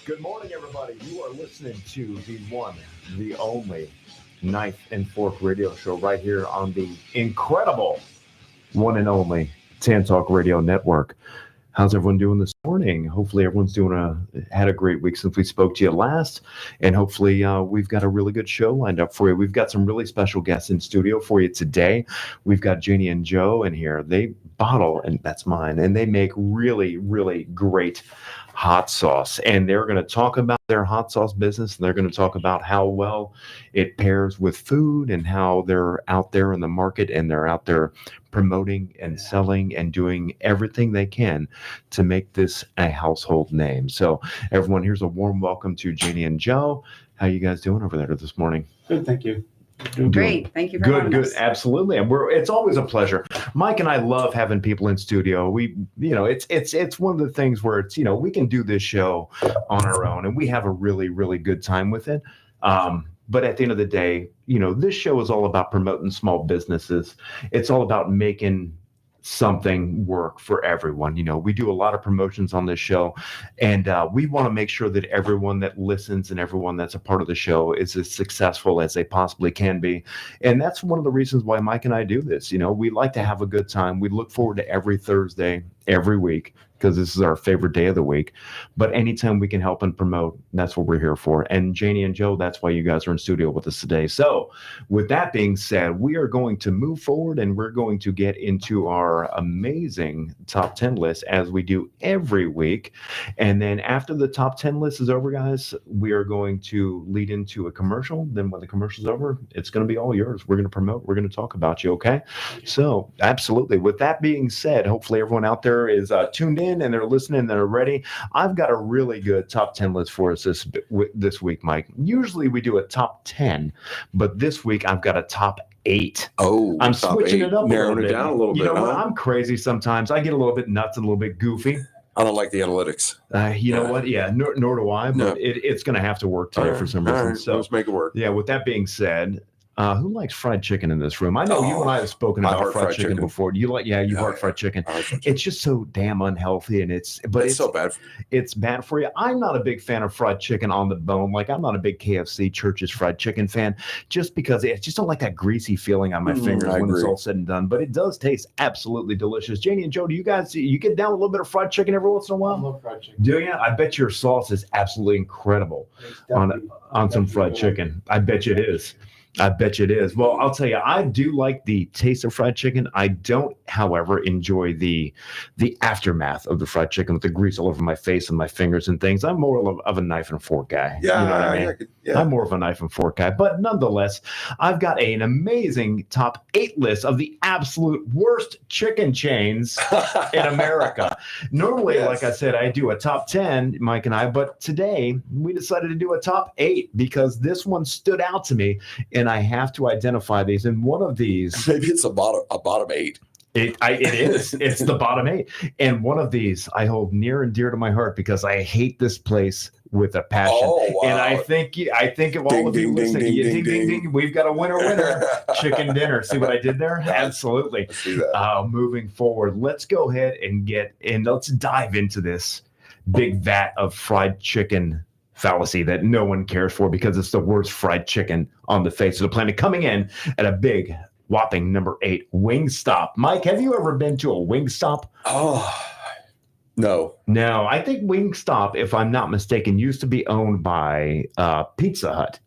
Good morning, everybody. You are listening to the one, the only Knife and Fork radio show right here on the incredible one and only Tan Talk Radio Network. How's everyone doing this morning? Hopefully everyone's had a great week since we spoke to you last. And hopefully we've got a really good show lined up for you. We've got some really special guests in studio for you today. We've got Janie and Joe in here. They bottle, and that's mine, and they make really, really great hot sauce. And they're going to talk about their hot sauce business. And they're going to talk about how well it pairs with food and how they're out there in the market and they're out there promoting and selling and doing everything they can to make this a household name. So everyone, here's a warm welcome to Janie and Joe. How you guys doing over there this morning? Good, thank you. Great. Thank you for having us. Good. Absolutely. And it's always a pleasure. Mike and I love having people in studio. It's one of the things where it's, we can do this show on our own and we have a really, really good time with it. But at the end of the day, this show is all about promoting small businesses. It's all about making something work for everyone. We do a lot of promotions on this show, and we want to make sure that everyone that listens and everyone that's a part of the show is as successful as they possibly can be. And that's one of the reasons why Mike and I do this. We like to have a good time. We look forward to every Thursday, every week, because this is our favorite day of the week. But anytime we can help and promote, that's what we're here for. And Janie and Joe, that's why you guys are in studio with us today. So with that being said, we are going to move forward and we're going to get into our amazing top 10 list as we do every week. And then after the top 10 list is over, guys, we are going to lead into a commercial. Then when the commercial's over, it's going to be all yours. We're going to promote. We're going to talk about you. Okay. So absolutely. With that being said, hopefully everyone out there is tuned in and they're listening and they're ready. I've got a really good top 10 list for us this week, Mike. Usually we do a top 10, but this week I've got a top 8. Oh, I'm switching it up, narrowing it down a little bit. You know what? I'm crazy sometimes. I get a little bit nuts and a little bit goofy. I don't like the analytics. You know what? Yeah, nor do I. But no. It's going to have to work today for some reason. Right. So let's make it work. Yeah. With that being said. Who likes fried chicken in this room? I know you and I have spoken about fried chicken before. You heart fried chicken. It's just so damn unhealthy, and it's so bad. It's bad for you. I'm not a big fan of fried chicken on the bone. Like I'm not a big KFC Church's fried chicken fan, just because I just don't like that greasy feeling on my fingers when it's all said and done. But it does taste absolutely delicious. Janie and Joe, do you guys get down with a little bit of fried chicken every once in a while? I love fried chicken. Do you? I bet your sauce is absolutely incredible on some fried chicken. I bet you it is. I bet you it is. Well, I'll tell you, I do like the taste of fried chicken. I don't, however, enjoy the aftermath of the fried chicken with the grease all over my face and my fingers and things. I'm more of a knife and fork guy. Yeah, you know what I mean? I'm more of a knife and fork guy. But nonetheless, I've got an amazing top 8 list of the absolute worst chicken chains in America. Normally, like I said, I do a top 10, Mike and I, but today we decided to do a top 8 because this one stood out to me. And I have to identify these. And one of these, maybe it's a bottom 8. It is. It's the bottom 8. And one of these I hold near and dear to my heart because I hate this place with a passion. Oh, wow. And I think of all of you listening. Ding, ding, ding. We've got a winner. Chicken dinner. See what I did there? Absolutely. I see that. Moving forward, let's go ahead and let's dive into this big vat of fried chicken fallacy that no one cares for because it's the worst fried chicken on the face of the planet. Coming in at a big whopping number 8, Wingstop. Mike, have you ever been to a Wingstop? Oh, no. No, I think Wingstop, if I'm not mistaken, used to be owned by Pizza Hut.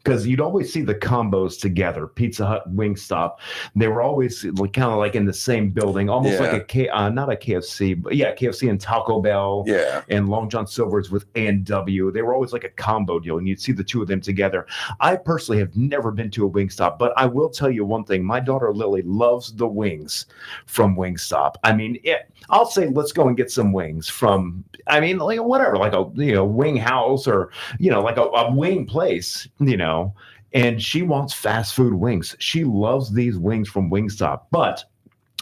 Because you'd always see the combos together, Pizza Hut, Wingstop. They were always kind of like in the same building, almost like not a KFC, but KFC and Taco Bell, and Long John Silver's with A&W. They were always like a combo deal, and you'd see the two of them together. I personally have never been to a Wingstop, but I will tell you one thing: my daughter Lily loves the wings from Wingstop. I mean, I'll say let's go and get some wings from. I mean, like whatever, like a wing house or like a wing place, and she wants fast food wings. She loves these wings from Wingstop, but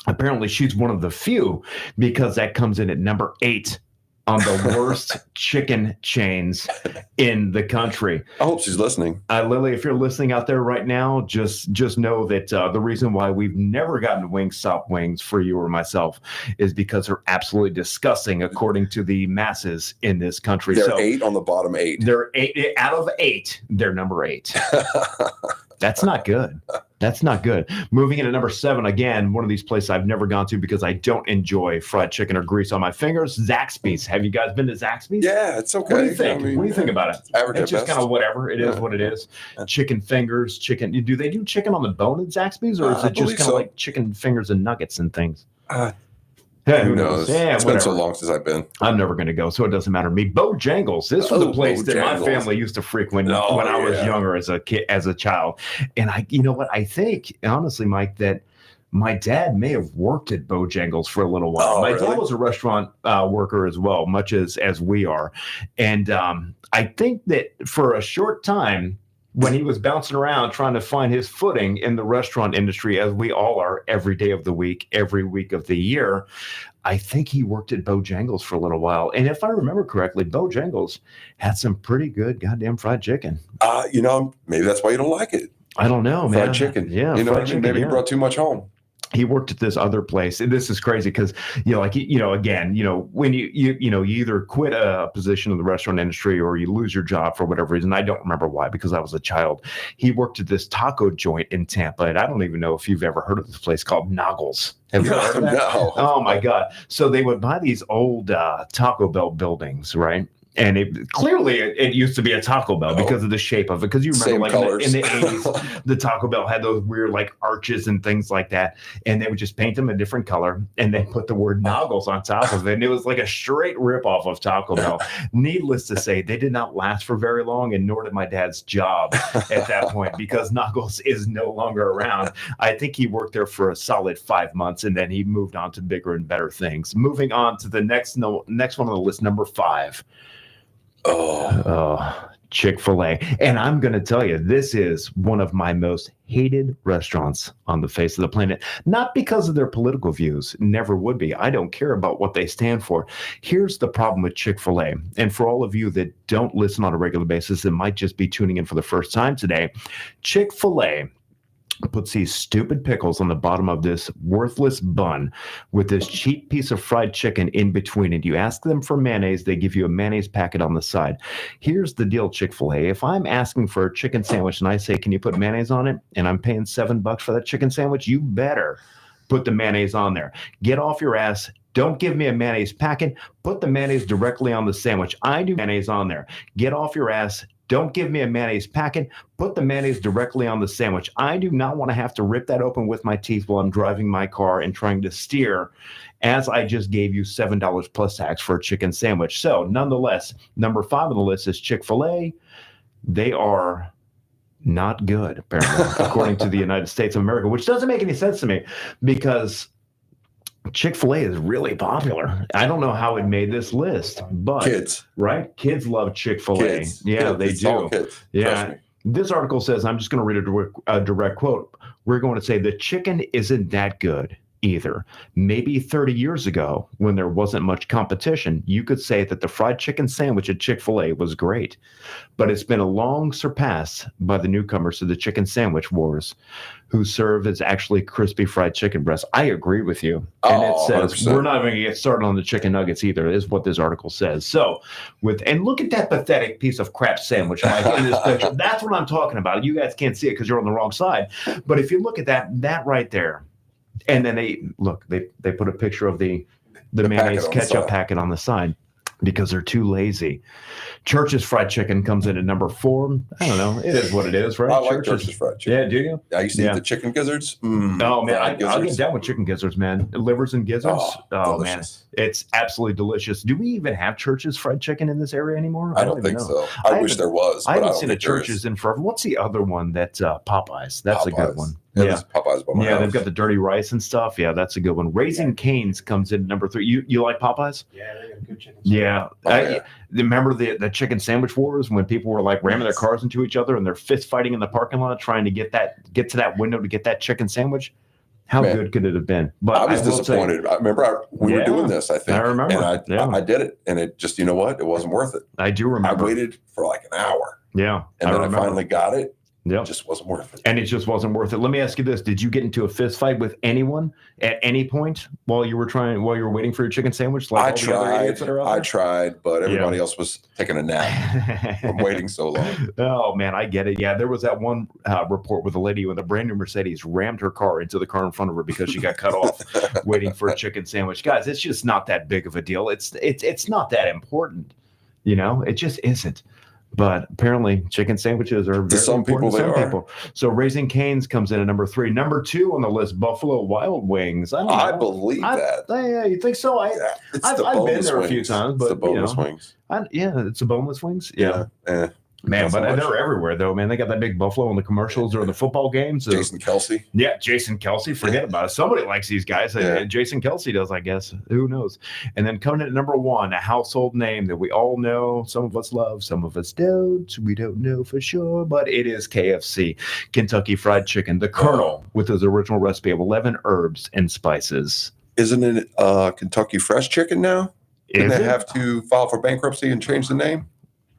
apparently she's one of the few because that comes in at number 8 on the worst chicken chains in the country. I hope she's listening. Lily, if you're listening out there right now, just know that the reason why we've never gotten Wingstop wings for you or myself is because they're absolutely disgusting, according to the masses in this country. They're 8 on the bottom 8. They're 8 out of 8. They're number 8. That's not good. That's not good. Moving into number 7, again, one of these places I've never gone to because I don't enjoy fried chicken or grease on my fingers. Zaxby's. Have you guys been to Zaxby's? Yeah, it's okay. What do you think? What do you think about it? Average It's just kind of whatever. It is what it is. Chicken fingers, chicken. Do they do chicken on the bone at Zaxby's, or is it just kind of like chicken fingers and nuggets and things? Who knows? Yeah, it's been so long since I've been. I'm never going to go, so it doesn't matter to me. Bojangles. This was a place that my family used to frequent when I was younger as a kid, as a child. And you know what? I think, honestly, Mike, that my dad may have worked at Bojangles for a little while. My dad was a restaurant worker as well, much as we are. And I think that for a short time, when he was bouncing around trying to find his footing in the restaurant industry, as we all are every day of the week, every week of the year, I think he worked at Bojangles for a little while. And if I remember correctly, Bojangles had some pretty good goddamn fried chicken. Maybe that's why you don't like it. I don't know, man. Fried chicken. Yeah. Maybe you brought too much home. He worked at this other place. And this is crazy because, when you either quit a position in the restaurant industry or you lose your job for whatever reason. I don't remember why, because I was a child. He worked at this taco joint in Tampa. And I don't even know if you've ever heard of this place called Noggles. Have you heard of that? No. Oh, my God. So they would buy these old Taco Bell buildings, right? And it used to be a Taco Bell because of the shape of it. Because you remember, in the 80s, the Taco Bell had those weird arches and things like that. And they would just paint them a different color and then put the word Noggles on top of it. And it was like a straight ripoff of Taco Bell. Needless to say, they did not last for very long, and nor did my dad's job at that point, because Noggles is no longer around. I think he worked there for a solid 5 months, and then he moved on to bigger and better things. Moving on to the next one on the list, number 5. Chick-fil-A. And I'm going to tell you, this is one of my most hated restaurants on the face of the planet. Not because of their political views. Never would be. I don't care about what they stand for. Here's the problem with Chick-fil-A. And for all of you that don't listen on a regular basis and might just be tuning in for the first time today, Chick-fil-A puts these stupid pickles on the bottom of this worthless bun with this cheap piece of fried chicken in between it. You ask them for mayonnaise, they give you a mayonnaise packet on the side. Here's the deal, Chick-fil-A. If I'm asking for a chicken sandwich and I say, can you put mayonnaise on it? And I'm paying $7 for that chicken sandwich, you better put the mayonnaise on there. Get off your ass. Don't give me a mayonnaise packet. Put the mayonnaise directly on the sandwich. I do mayonnaise on there. Get off your ass. Don't give me a mayonnaise packet. Put the mayonnaise directly on the sandwich. I do not want to have to rip that open with my teeth while I'm driving my car and trying to steer, as I just gave you $7 plus tax for a chicken sandwich. So nonetheless, number 5 on the list is Chick-fil-A. They are not good, apparently, according to the United States of America, which doesn't make any sense to me because Chick-fil-A is really popular. I don't know how it made this list, but kids love Chick-fil-A. They do. Yeah. This article says, I'm just going to read a direct quote. We're going to say the chicken isn't that good either. Maybe 30 years ago, when there wasn't much competition, you could say that the fried chicken sandwich at Chick-fil-A was great, but it's been long surpassed by the newcomers to the chicken sandwich wars, who serve as actually crispy fried chicken breasts. I agree with you. And it says 100%. We're not even going to get started on the chicken nuggets either, is what this article says. So, and look at that pathetic piece of crap sandwich, Mike, in this picture. That's what I'm talking about. You guys can't see it because you're on the wrong side. But if you look at that right there, and then they put a picture of the mayonnaise ketchup packet on the side because they're too lazy. Church's fried chicken comes in at number 4. I don't know. It is what it is, right? I like Church's fried chicken. Yeah, do you? I used to eat the chicken gizzards. Oh, man. I'll get down with chicken gizzards, man. Livers and gizzards. Oh man. It's absolutely delicious. Do we even have Church's fried chicken in this area anymore? I don't think so. I wish there was. I haven't seen a Church's in forever. What's the other one? That's Popeyes. That's a good one. Yeah, Popeyes by my house. They've got the dirty rice and stuff. Yeah, that's a good one. Raising Cane's comes in number 3. You like Popeyes? Yeah, they got good chicken. Yeah. Remember the chicken sandwich wars when people were ramming their cars into each other and they're fist fighting in the parking lot trying to get to that window to get that chicken sandwich? How good could it have been? But I was disappointed. I remember we were doing this, I think. I remember. And I did it. And it just, you know what? It wasn't worth it. I do remember. I waited for like an hour. Yeah. And then I finally got it. Yeah. It just wasn't worth it. And it just wasn't worth it. Let me ask you this. Did you get into a fist fight with anyone at any point while you were waiting for your chicken sandwich? Like I tried, but everybody else was taking a nap from waiting so long. Oh, man, I get it. Yeah, there was that one report with a lady with a brand new Mercedes rammed her car into the car in front of her because she got cut off waiting for a chicken sandwich. Guys, it's just not that big of a deal. It's not that important. It just isn't. But apparently, chicken sandwiches are very important to some people. So Raising Cane's comes in at number 3. Number 2 on the list, Buffalo Wild Wings. I believe that. Yeah, you think so? I've been there a few times, but it's the boneless wings. It's the boneless wings. Yeah. Man, but they're everywhere, though, man. They got that big buffalo in the commercials or the football games. Jason Kelce. Yeah, Jason Kelce. Forget about it. Somebody likes these guys. Yeah. Jason Kelce does, I guess. Who knows? And then coming in at number 1, a household name that we all know. Some of us love, some of us don't. We don't know for sure, but it is KFC, Kentucky Fried Chicken, the Colonel, with his original recipe of 11 herbs and spices. Isn't it Kentucky Fresh Chicken now? Didn't they have to file for bankruptcy and change the name?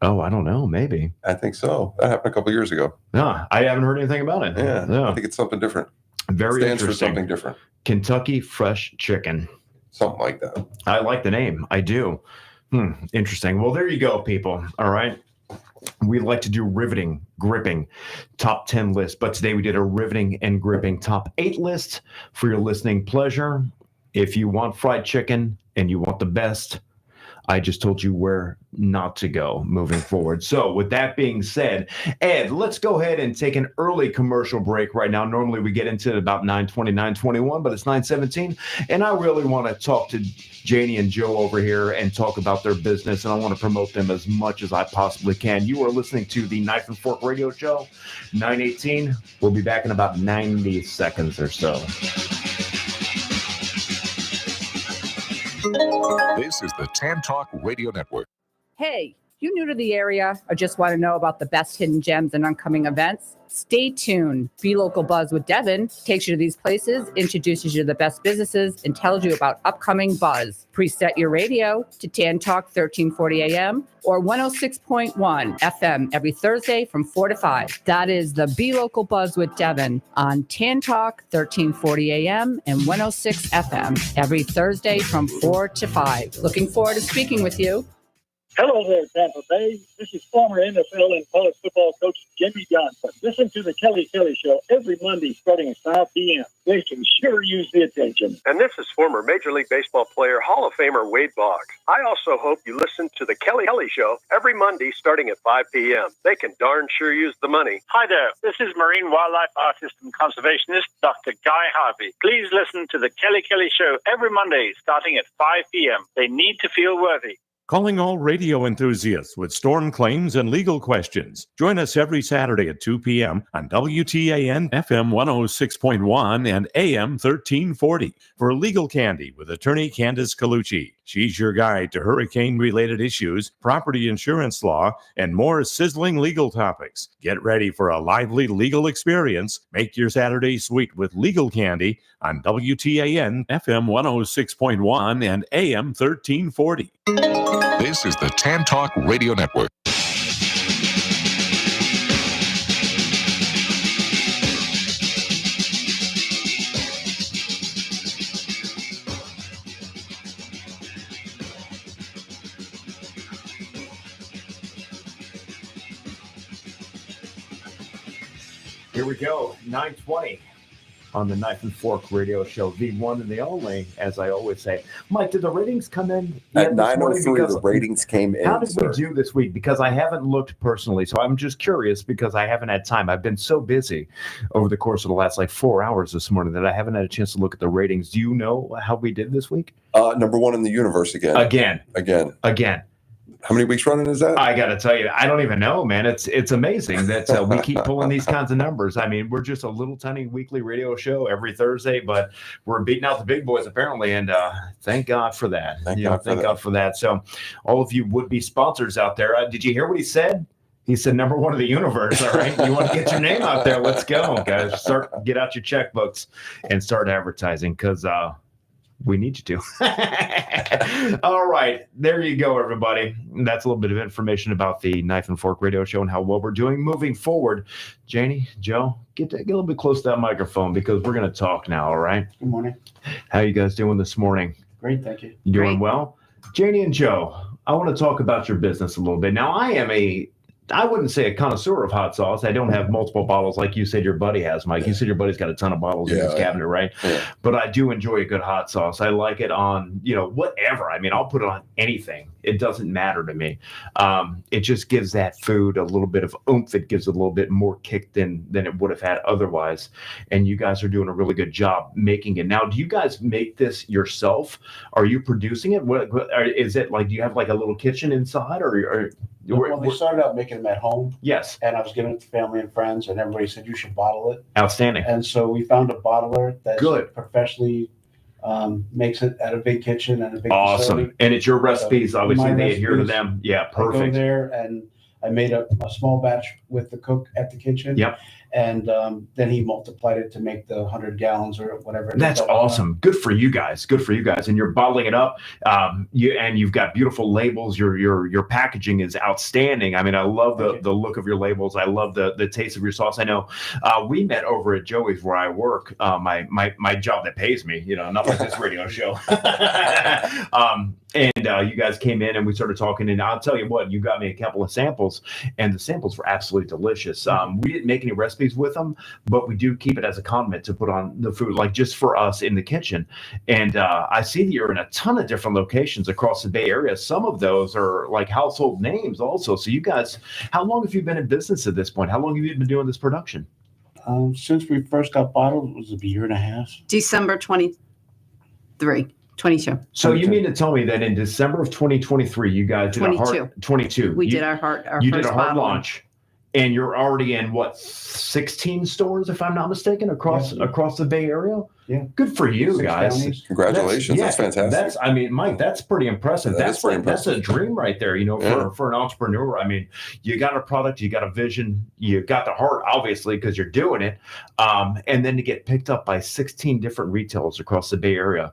Oh, I don't know. Maybe. I think so. That happened a couple of years ago. No, I haven't heard anything about it. Yeah. I think it's something different. Very Stands interesting. for something different. Kentucky Fresh Chicken. Something like that. I like the name. I do. Interesting. Well, there you go, people. All right. We like to do riveting, gripping top 10 lists, but today we did a riveting and gripping top 8 list for your listening pleasure. If you want fried chicken and you want the best, I just told you where not to go moving forward. So with that being said, Ed, let's go ahead and take an early commercial break right now. Normally we get into it about 9:20, 9:21, but it's 9:17. And I really want to talk to Janie and Joe over here and talk about their business. And I want to promote them as much as I possibly can. You are listening to the Knife and Fork Radio Show, 9:18. We'll be back in about 90 seconds or so. This is the Tan Talk Radio Network. Hey, you new to the area or just want to know about the best hidden gems and upcoming events? Stay tuned. Be Local Buzz with Devin takes you to these places, introduces you to the best businesses, and tells you about upcoming buzz. Preset your radio to Tan Talk 1340 AM or 106.1 FM every Thursday from 4 to 5. That is the Be Local Buzz with Devin on Tan Talk 1340 AM and 106 FM every Thursday from 4 to 5. Looking forward to speaking with you. Hello there, Tampa Bay. This is former NFL and college football coach Jimmy Johnson. Listen to the Kelly Show every Monday starting at 5 p.m. They can sure use the attention. And this is former Major League Baseball player, Hall of Famer Wade Boggs. I also hope you listen to the Kelly Show every Monday starting at 5 p.m. They can darn sure use the money. Hi there. This is marine wildlife artist and conservationist Dr. Guy Harvey. Please listen to the Kelly Show every Monday starting at 5 p.m. They need to feel worthy. Calling all radio enthusiasts with storm claims and legal questions. Join us every Saturday at 2 p.m. on WTAN FM 106.1 and AM 1340 for Legal Candy with attorney Candace Colucci. She's your guide to hurricane-related issues, property insurance law, and more sizzling legal topics. Get ready for a lively legal experience. Make your Saturday sweet with Legal Candy on WTAN FM 106.1 and AM 1340. This is the Tan Talk Radio Network. Here we go, 9:20 on the Knife and Fork Radio Show, the one and the only, as I always say. Mike, did the ratings come in? At 9:03, the ratings came in. How did we do this week? Because I haven't looked personally, so I'm just curious because I haven't had time. I've been so busy over the course of the last 4 hours this morning that I haven't had a chance to look at the ratings. Do you know how we did this week? Number 1 in the universe again. Again. How many weeks running is that? I got to tell you, I don't even know, man. It's amazing that we keep pulling these kinds of numbers. I mean, we're just a little tiny weekly radio show every Thursday, but we're beating out the big boys apparently, and thank God for that. Thank God for that. So all of you would-be sponsors out there, did you hear what he said? He said, number one of the universe. All right. You want to get your name out there? Let's go, guys. Get out your checkbooks and start advertising because we need you to. All right. There you go, everybody. That's a little bit of information about the Knife and Fork Radio Show and how well we're doing moving forward. Janie, Joe, get a little bit close to that microphone because we're going to talk now. All right. Good morning. How you guys doing this morning? Great, thank you. You doing Great. well? Janie and Joe, I want to talk about your business a little bit. Now, I wouldn't say a connoisseur of hot sauce. I don't have multiple bottles like you said your buddy has, Mike. You said your buddy's got a ton of bottles in his cabinet, right? Yeah. But I do enjoy a good hot sauce. I like it on, whatever. I mean, I'll put it on anything. It doesn't matter to me. It just gives that food a little bit of oomph. It gives it a little bit more kick than it would have had otherwise. And you guys are doing a really good job making it. Now, do you guys make this yourself? Are you producing it? Is it like, do you have like a little kitchen inside or Well, they started out making them at home, yes. and I was giving it to family and friends, and everybody said you should bottle it. Outstanding. And so we found a bottler that Good. professionally makes it at a big kitchen and a big Awesome. facility. And it's your recipes, obviously My they adhere to recipes. them. Yeah, I go perfect. there and I made a small batch with the cook at the kitchen. Yep. And then he multiplied it to make the 100 gallons or whatever. That's awesome. Good for you guys. Good for you guys. And you're bottling it up. You've got beautiful labels. Your packaging is outstanding. I mean, I love the look of your labels. I love the taste of your sauce. I know we met over at Joey's where I work. My job that pays me. Not like this radio show. And you guys came in and we started talking. And I'll tell you what, you got me a couple of samples, and the samples were absolutely delicious. We didn't make any recipes with them, but we do keep it as a condiment to put on the food, like just for us in the kitchen. And I see that you're in a ton of different locations across the Bay Area. Some of those are like household names also. So you guys, how long have you been in business at this point? How long have you been doing this production? Since we first got bottled, it was a year and a half. December 22. So you mean to tell me that in December of 2023, you guys did 22. We did our You first did a hard bottle. launch, and you're already in 16 stores, if I'm not mistaken, across the Bay Area. Yeah. Good for you 6 guys. counties. Congratulations. That's fantastic. Mike, that's pretty impressive. That is pretty That's a dream right there, for an entrepreneur. I mean, you got a product, you got a vision, you got the heart, obviously, because you're doing it. And then to get picked up by 16 different retailers across the Bay Area.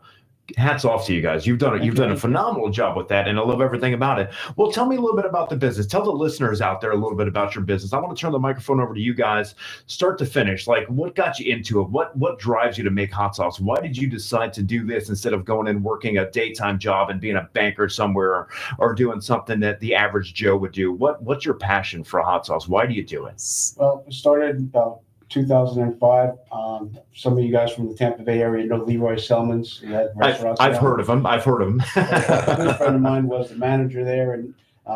Hats off to you guys. You've done a phenomenal job with that, and I love everything about it. Well, tell me a little bit about the business. Tell the listeners out there a little bit about your business. I want to turn the microphone over to you guys, start to finish. Like, what got you into it? What drives you to make hot sauce? Why did you decide to do this instead of going and working a daytime job and being a banker somewhere or doing something that the average Joe would do? What's your passion for hot sauce? Why do you do it? Well, it started about 2005. Some of you guys from the Tampa Bay area know Leroy Selman's. He had restaurants. I've heard of him. A good friend of mine was the manager there, and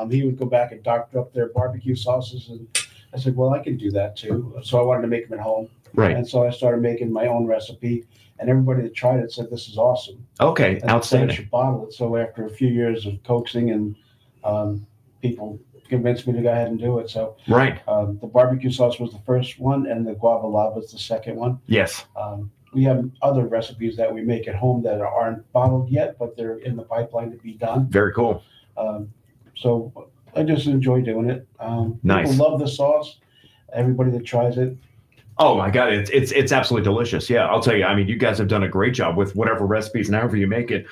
he would go back and doctor up their barbecue sauces. And I said, well, I can do that too. So I wanted to make them at home. Right. And so I started making my own recipe, and everybody that tried it said, this is awesome. Okay. And Outstanding. I should bottle it. So after a few years of coaxing and people convinced me to go ahead and do it. So Right. the barbecue sauce was the first one, and the guava lava was the second one. Yes. We have other recipes that we make at home that aren't bottled yet, but they're in the pipeline to be done. Very cool. So I just enjoy doing it. Nice. People love the sauce. Everybody that tries it. Oh my God, it's absolutely delicious. Yeah, I'll tell you. I mean, you guys have done a great job with whatever recipes and however you make it.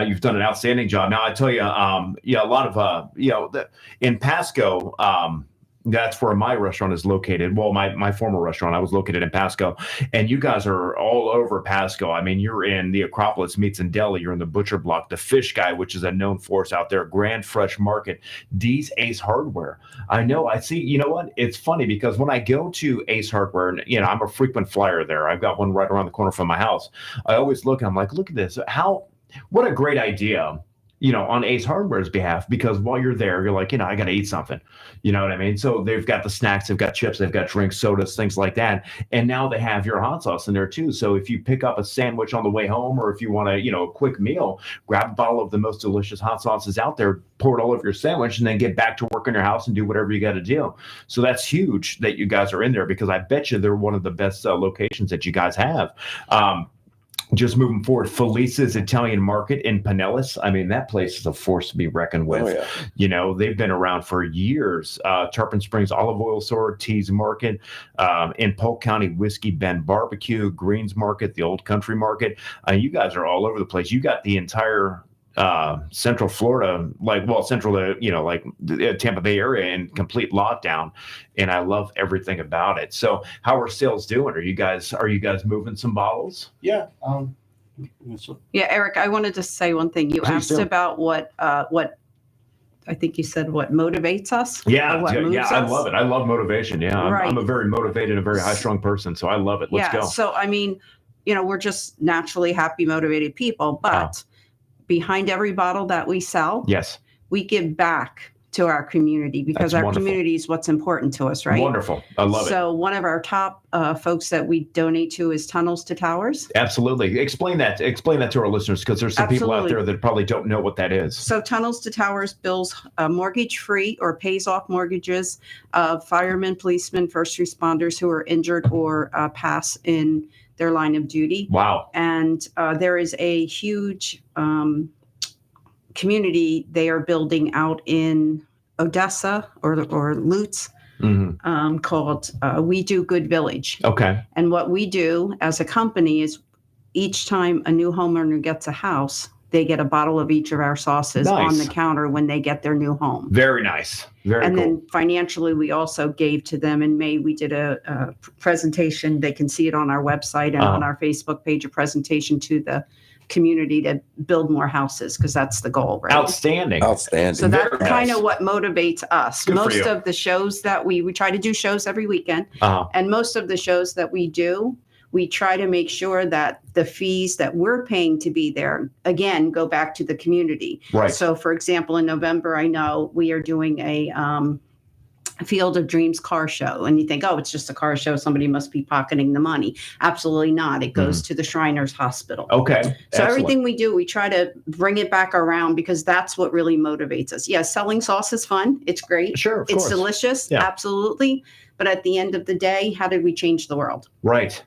You've done an outstanding job. Now, I tell you, a lot of in Pasco. That's where my restaurant is located. Well, my former restaurant, I was located in Pasco, and you guys are all over Pasco. I mean, you're in the Acropolis Meats and Deli. You're in the Butcher Block, the Fish Guy, which is a known force out there, Grand Fresh Market, D's Ace Hardware. I know. I see. You know what? It's funny because when I go to Ace Hardware, and I'm a frequent flyer there. I've got one right around the corner from my house. I always look and I'm like, look at this. What a great idea. On Ace Hardware's behalf, because while you're there, you're like, I got to eat something. You know what I mean? So they've got the snacks, they've got chips, they've got drinks, sodas, things like that. And now they have your hot sauce in there too. So if you pick up a sandwich on the way home, or if you want a quick meal, grab a bottle of the most delicious hot sauces out there, pour it all over your sandwich, and then get back to work in your house and do whatever you got to do. So that's huge that you guys are in there, because I bet you they're one of the best locations that you guys have. just moving forward, Felice's Italian Market in Pinellas. I mean, that place is a force to be reckoned with. Oh, yeah. You know, they've been around for years. Tarpon Springs Olive Oil Store, Tees Market, in Polk County, Whiskey Bend Barbecue, Greens Market, the Old Country Market. You guys are all over the place. You got the entire Central Florida, central to, like the Tampa Bay area in complete lockdown. And I love everything about it. So how are sales doing? Are you guys moving some bottles? Yeah. Yeah, Eric, I wanted to say one thing. You Please asked do. about what I think you said what motivates us. Yeah, or what moves I us. love it. I love motivation. Yeah, Right. I'm a very motivated and very high-strung person, so I love it. Let's go. So, I mean, we're just naturally happy, motivated people, but behind every bottle that we sell, Yes. we give back to our community because That's our wonderful. community is what's important to us, right? Wonderful. I love it. So one of our top folks that we donate to is Tunnels to Towers. Absolutely. Explain that to our listeners, because there's some people out there that probably don't know what that is. So Tunnels to Towers bills mortgage-free or pays off mortgages of firemen, policemen, first responders who are injured or pass in their line of duty. Wow. And there is a huge community they are building out in Odessa or Lutz called We Do Good Village. Okay. And what we do as a company is each time a new homeowner gets a house, they get a bottle of each of our sauces on the counter when they get their new home. Very nice. Very and cool. then financially, we also gave to them in May. We did a presentation. They can see it on our website and on our Facebook page, a presentation to the community to build more houses, because that's the goal, right? Outstanding. So that's kind of what motivates us. Good for Most you. of the shows that we try to do shows every weekend, and most of the shows that we do, we try to make sure that the fees that we're paying to be there, again, go back to the community. Right. So, for example, in November, I know we are doing a Field of Dreams car show, and you think, oh, it's just a car show, somebody must be pocketing the money. Absolutely not. It goes to the Shriners Hospital. Okay. So Excellent. everything we do, we try to bring it back around, because that's what really motivates us. Yeah, selling sauce is fun. It's great. Sure, of it's course. delicious. Yeah. Absolutely. But at the end of the day, how did we change the world? Right.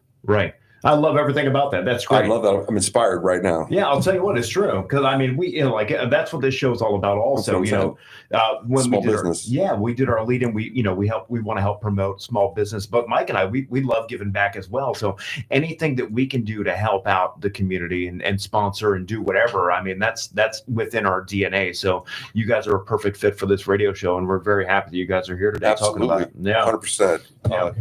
I love everything about that. That's great. I love that. I'm inspired right now. Yeah, I'll tell you what, it's true. Because I mean, that's what this show is all about. Also, when Small we did business. we did our lead, and we want to help promote small business. But Mike and I, we love giving back as well. So anything that we can do to help out the community and sponsor and do whatever, I mean, that's within our DNA. So you guys are a perfect fit for this radio show, and we're very happy that you guys are here today talking about it. Yeah, 100%. Yeah.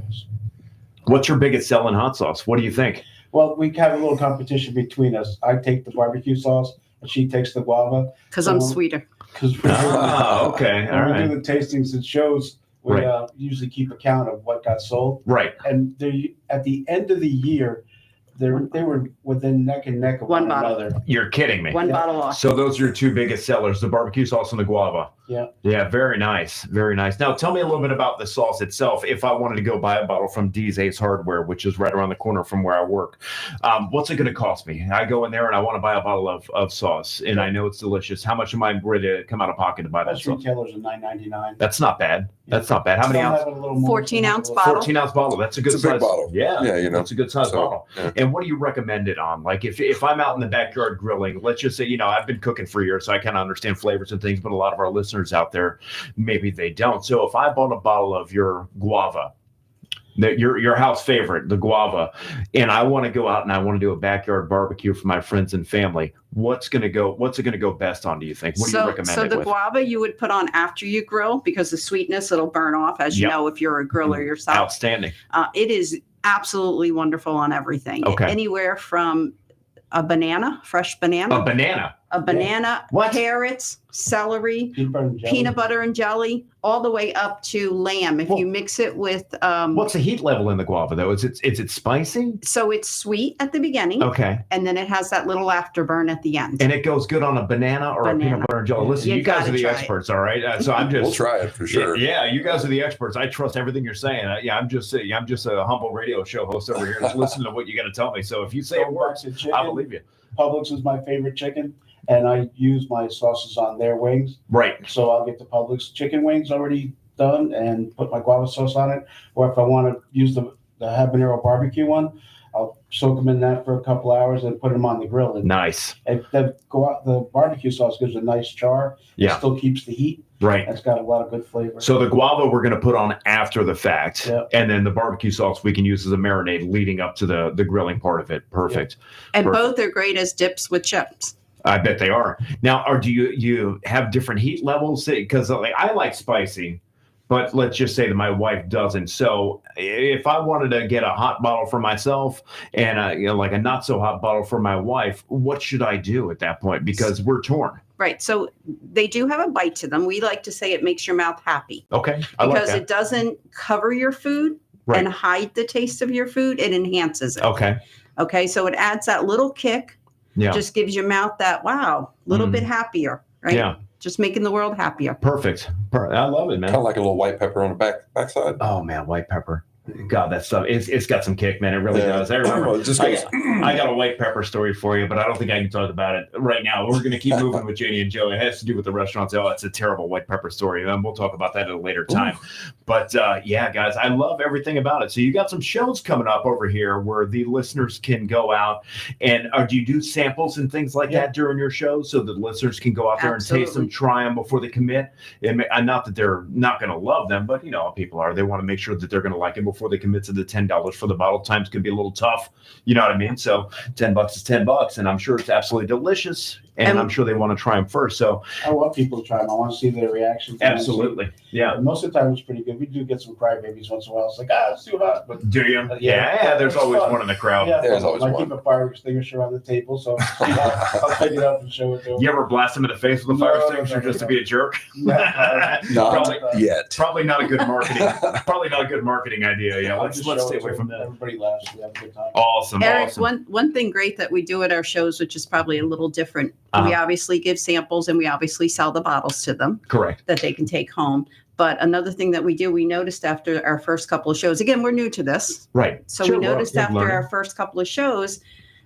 What's your biggest selling hot sauce? What do you think? Well, we have a little competition between us. I take the barbecue sauce, and she takes the guava. Because I'm sweeter. Because okay. All when right. we do the tastings and shows, we usually keep account of what got sold. Right. And at the end of the year, they were within neck and neck of one another. You're kidding me. One bottle off. So those are your two biggest sellers, the barbecue sauce and the guava. Yeah. Yeah, very nice. Very nice. Now, tell me a little bit about the sauce itself. If I wanted to go buy a bottle from D's Ace Hardware, which is right around the corner from where I work, what's it going to cost me? I go in there and I want to buy a bottle of sauce, and I know it's delicious. How much am I ready to come out of pocket to buy that Most sauce? retailers are $9.99. That's not bad. That's not bad. How many ounces? 14-ounce bottle. 14-ounce bottle. That's a good It's a big size bottle. Yeah, it's a good size bottle. Yeah. And what do you recommend it on? Like if I'm out in the backyard grilling, let's just say, I've been cooking for years, so I kind of understand flavors and things, but a lot of our listeners out there, maybe they don't. So if I bought a bottle of your guava, your house favorite, the guava, and I want to go out and I want to do a backyard barbecue for my friends and family, what's it going to go best on, do you think? What do you recommend So it the with? guava you would put on after you grill, because the sweetness, it'll burn off, as you know, if you're a griller yourself. Outstanding. It is absolutely wonderful on everything. Okay. Anywhere from a banana, fresh banana. A banana. What? Carrots, celery, peanut butter and jelly, all the way up to lamb. If you mix it with what's the heat level in the guava though? Is it spicy? So it's sweet at the beginning. Okay. And then it has that little afterburn at the end. And it goes good on a banana or a peanut butter and jelly. Listen, you guys are the experts, all right? So I'm just We'll try it for sure. Yeah, you guys are the experts. I trust everything you're saying. I'm just a humble radio show host over here, just listening to what you got to tell me. So if you say it works, I believe you. Publix is my favorite chicken, and I use my sauces on their wings. Right. So I'll get the Publix chicken wings already done and put my guava sauce on it. Or if I want to use the habanero barbecue one, I'll soak them in that for a couple hours and put them on the grill. And Nice. the barbecue sauce gives a nice char. Yeah. It still keeps the heat. Right. It's got a lot of good flavor. So the guava we're going to put on after the fact, and then the barbecue sauce we can use as a marinade leading up to the grilling part of it. Perfect. And Perfect. both are great as dips with chips. I bet they are. Now, do you have different heat levels? Because I like spicy, but let's just say that my wife doesn't. So if I wanted to get a hot bottle for myself and like a not so hot bottle for my wife, what should I do at that point? Because we're torn. Right. So they do have a bite to them. We like to say it makes your mouth happy. Okay. I like because that. it doesn't cover your food and hide the taste of your food. It enhances it. Okay. Okay. So it adds that little kick. Yeah. Just gives your mouth that, wow, little bit happier. Right. Yeah. Just making the world happier. Perfect. I love it, man. Kind of like a little white pepper on the backside. Oh man, white pepper. God, that stuff, it's got some kick, man. It really does. I remember. I got a white pepper story for you, but I don't think I can talk about it right now. We're going to keep moving with Janie and Joe. It has to do with the restaurants. Oh, it's a terrible white pepper story. We'll talk about that at a later time. But yeah, guys, I love everything about it. So you got some shows coming up over here where the listeners can go out and do you do samples and things like that during your shows so the listeners can go out there and taste them, try them before they commit? And not that they're not going to love them, but you know how people are. They want to make sure that they're going to like it before they commit to the $10 for the bottle. Times can be a little tough. You know what I mean? So $10 is $10, and I'm sure it's absolutely delicious. And I'm sure they want to try them first. So I want people to try them. I want to see their reaction. Absolutely. Yeah. Most of the time it's pretty good. We do get some crybabies once in a while. It's like, it's too hot. But do you? Yeah, there's always one in the crowd. Yeah, there's always one. I keep a fire extinguisher on the table, so I'll pick it up and show it to them. You ever blast them in the face with a fire extinguisher just to be a jerk? Not yet. Probably not a good marketing. Probably not a good marketing idea. Yeah, let's stay away from that. Everybody laughs. We have a good time. Awesome. Eric, awesome. one thing great that we do at our shows, which is probably a little different. We obviously give samples and we obviously sell the bottles to them. Correct. That they can take home. But another thing that we do, we noticed after our first couple of shows, again, we're new to this. Right. So we noticed after our first couple of shows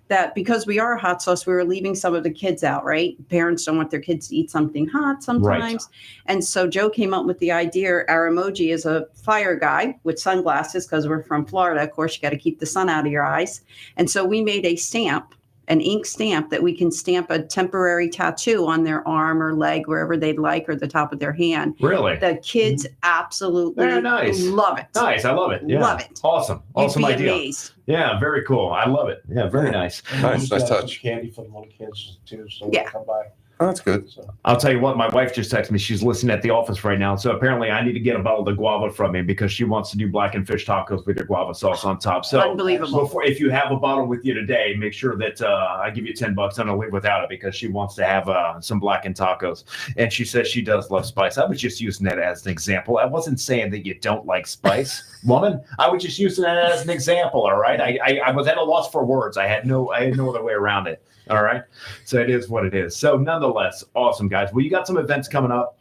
that because we are a hot sauce, we were leaving some of the kids out, right? Parents don't want their kids to eat something hot sometimes. Right. And so Joe came up with the idea, our emoji is a fire guy with sunglasses because we're from Florida. Of course, you got to keep the sun out of your eyes. And so we made a stamp, an ink stamp that we can stamp a temporary tattoo on their arm or leg, wherever they'd like, or the top of their hand. Really? The kids absolutely love it. Nice. I love it. Yeah. Love it. Awesome. Awesome You'd be idea. amazed. Yeah, very cool. I love it. Yeah, very nice. Nice touch. Candy for the little kids too, so yeah. Come by. Oh, that's good. So. I'll tell you what, my wife just texted me. She's listening at the office right now. So apparently I need to get a bottle of guava from me because she wants to do blackened fish tacos with your guava sauce on top. So unbelievable. If you have a bottle with you today, make sure that I give you $10 and I'll leave without it because she wants to have some blackened tacos. And she says she does love spice. I was just using that as an example. I wasn't saying that you don't like spice, woman. I was just using that as an example. All right. I was at a loss for words. I had no other way around it. All right. So it is what it is. So nonetheless, awesome, guys. Well, you got some events coming up.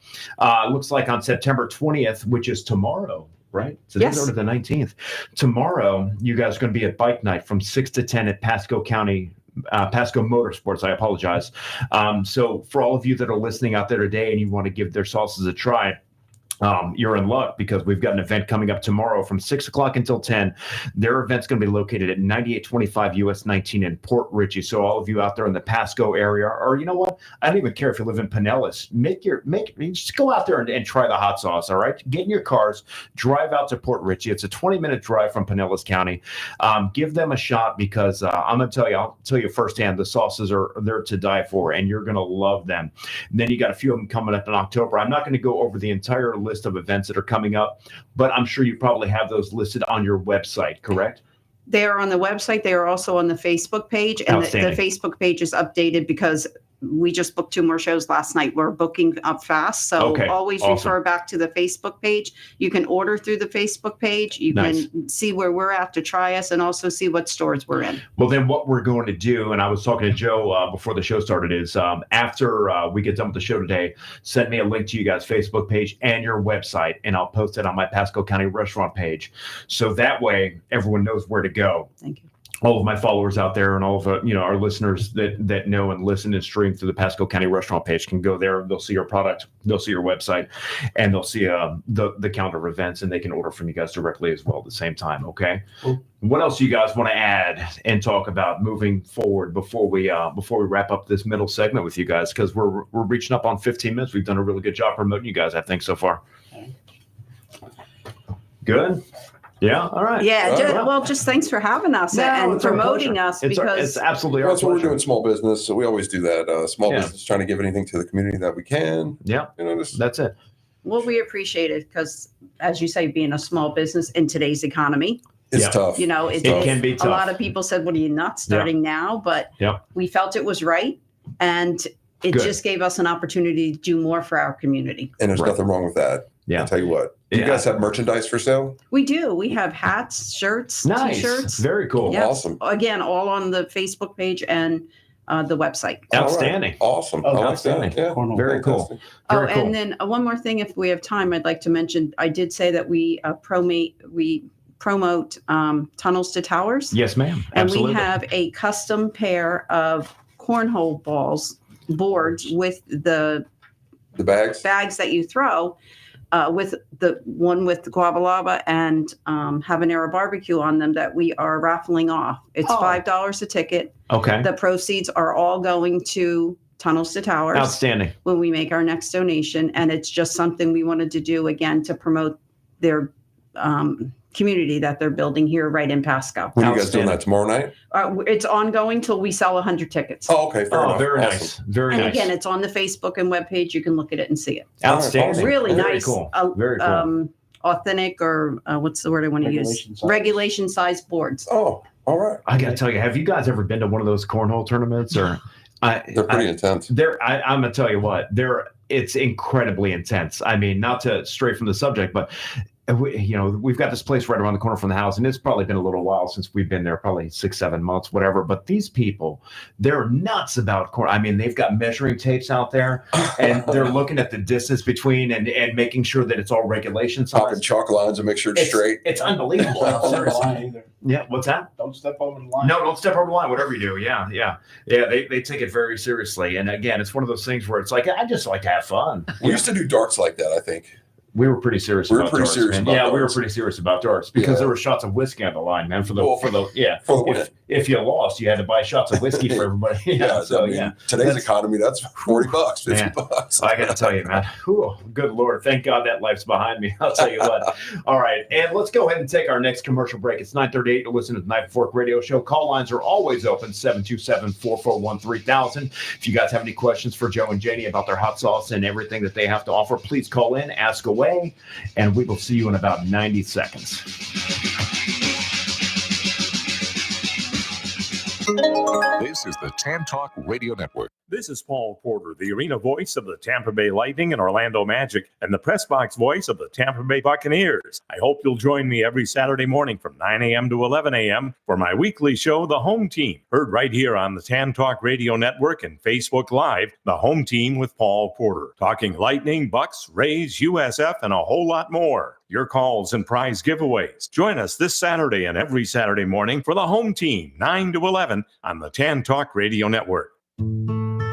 Looks like on September 20th, which is tomorrow, right? So yes. This is the 19th. Tomorrow, you guys are going to be at Bike Night from 6 to 10 at Pasco Motorsports. I apologize. So for all of you that are listening out there today and you want to give their sauces a try, you're in luck because we've got an event coming up tomorrow from 6 o'clock until 10. Their event's going to be located at 9825 US 19 in Port Richey. So all of you out there in the Pasco area, or you know what? I don't even care if you live in Pinellas. Just go out there and try the hot sauce. All right. Get in your cars, drive out to Port Richey. It's a 20-minute drive from Pinellas County. Give them a shot because I'm going to I'll tell you firsthand, the sauces are there to die for, and you're going to love them. And then you got a few of them coming up in October. I'm not going to go over the entire list of events that are coming up, but I'm sure you probably have those listed on your website, correct? They are on the website. They are also on the Facebook page, and the Facebook page is updated because we just booked 2 more shows last night. We're booking up fast. So always refer back to the Facebook page. You can order through the Facebook page. You can see where we're at to try us and also see what stores we're in. Well, then what we're going to do, and I was talking to Joe before the show started, is after we get done with the show today, send me a link to you guys' Facebook page and your website, and I'll post it on my Pasco County restaurant page. So that way everyone knows where to go. Thank you. all of my followers out there and all of our listeners that know and listen and stream through the Pasco County restaurant page can go there. They'll see your product, they'll see your website, and they'll see the calendar of events, and they can order from you guys directly as well at the same time. Okay. Cool. What else you guys want to add and talk about moving forward before we wrap up this middle segment with you guys? Because we're reaching up on 15 minutes. We've done a really good job promoting you guys, I think, so far. Good. Yeah. All right. Yeah. Well, just thanks for having us and promoting us, because it's absolutely our that's what we're pleasure. doing. Small business, so we always do that. Small business, trying to give anything to the community that we can. Yeah. That's it. Well, we appreciate it because, as you say, being a small business in today's economy, it's tough. It can be tough. A lot of people said, "What are you not starting now?" But we felt it was right, and it just gave us an opportunity to do more for our community. And there's nothing wrong with that. Yeah. I'll tell you what. You guys have merchandise for sale? We do. We have hats, shirts, T-shirts. Very cool. Yep. Awesome. Again, all on the Facebook page and the website. Outstanding. Right. Awesome. Oh, outstanding. Yeah. Very cool. Very cool. And then one more thing, if we have time, I'd like to mention, I did say that we promote Tunnels to Towers. Yes, ma'am. And Absolutely. we have a custom pair of cornhole boards with the bags that you throw. With the one with the guava lava and habanero barbecue on them that we are raffling off. It's $5 a ticket. Okay. The proceeds are all going to Tunnels to Towers. Outstanding. When we make our next donation. And it's just something we wanted to do, again, to promote their community that they're building here right in Pasco. When are you guys doing that, tomorrow night? It's ongoing till we sell 100 tickets. Oh, okay. Fair enough. Very awesome. nice. Very and nice. again, it's on the Facebook and webpage. You can look at it and see it. Outstanding. Really Very nice. Cool. Very cool. Authentic, or what's the word I want to use? Regulation size boards. Oh, all right. I got to tell you, have you guys ever been to one of those cornhole tournaments? Or they're pretty intense. I'm gonna tell you what, it's incredibly intense. I mean, not to stray from the subject, but we've got this place right around the corner from the house, and it's probably been a little while since we've been there, probably 6-7 months, whatever. But these people, they're nuts about corn. I mean, they've got measuring tapes out there, and they're looking at the distance between and making sure that it's all regulation size. Popping chalk lines and make sure it's straight. It's unbelievable. Seriously. Yeah, what's that? Don't step over the line. No, don't step over the line. Whatever you do, yeah. They take it very seriously. And again, it's one of those things where it's like, I just like to have fun. We used to do darts like that, I think. We were pretty serious about darts. We were pretty serious about darts because there were shots of whiskey on the line, man. If you lost, you had to buy shots of whiskey for everybody. Today's economy, that's $40, $50. I got to tell you, man. Whew, good Lord, thank God that life's behind me. I'll tell you what. All right, and let's go ahead and take our next commercial break. It's 9:38 to listen to the Night Fork Radio Show. Call lines are always open, 727-441-3000. If you guys have any questions for Joe and Janie about their hot sauce and everything that they have to offer, please call in, ask away, and we will see you in about 90 seconds. This is the Tan Talk Radio Network. This is Paul Porter, the arena voice of the Tampa Bay Lightning and Orlando Magic, and the press box voice of the Tampa Bay Buccaneers. I hope you'll join me every Saturday morning from 9 a.m. to 11 a.m. for my weekly show, The Home Team, heard right here on the Tan Talk Radio Network and Facebook Live, The Home Team with Paul Porter, talking Lightning, Bucks, Rays, USF, and a whole lot more. Your calls and prize giveaways. Join us this Saturday and every Saturday morning for The Home Team, 9 to 11 on the Tan Talk Radio Network.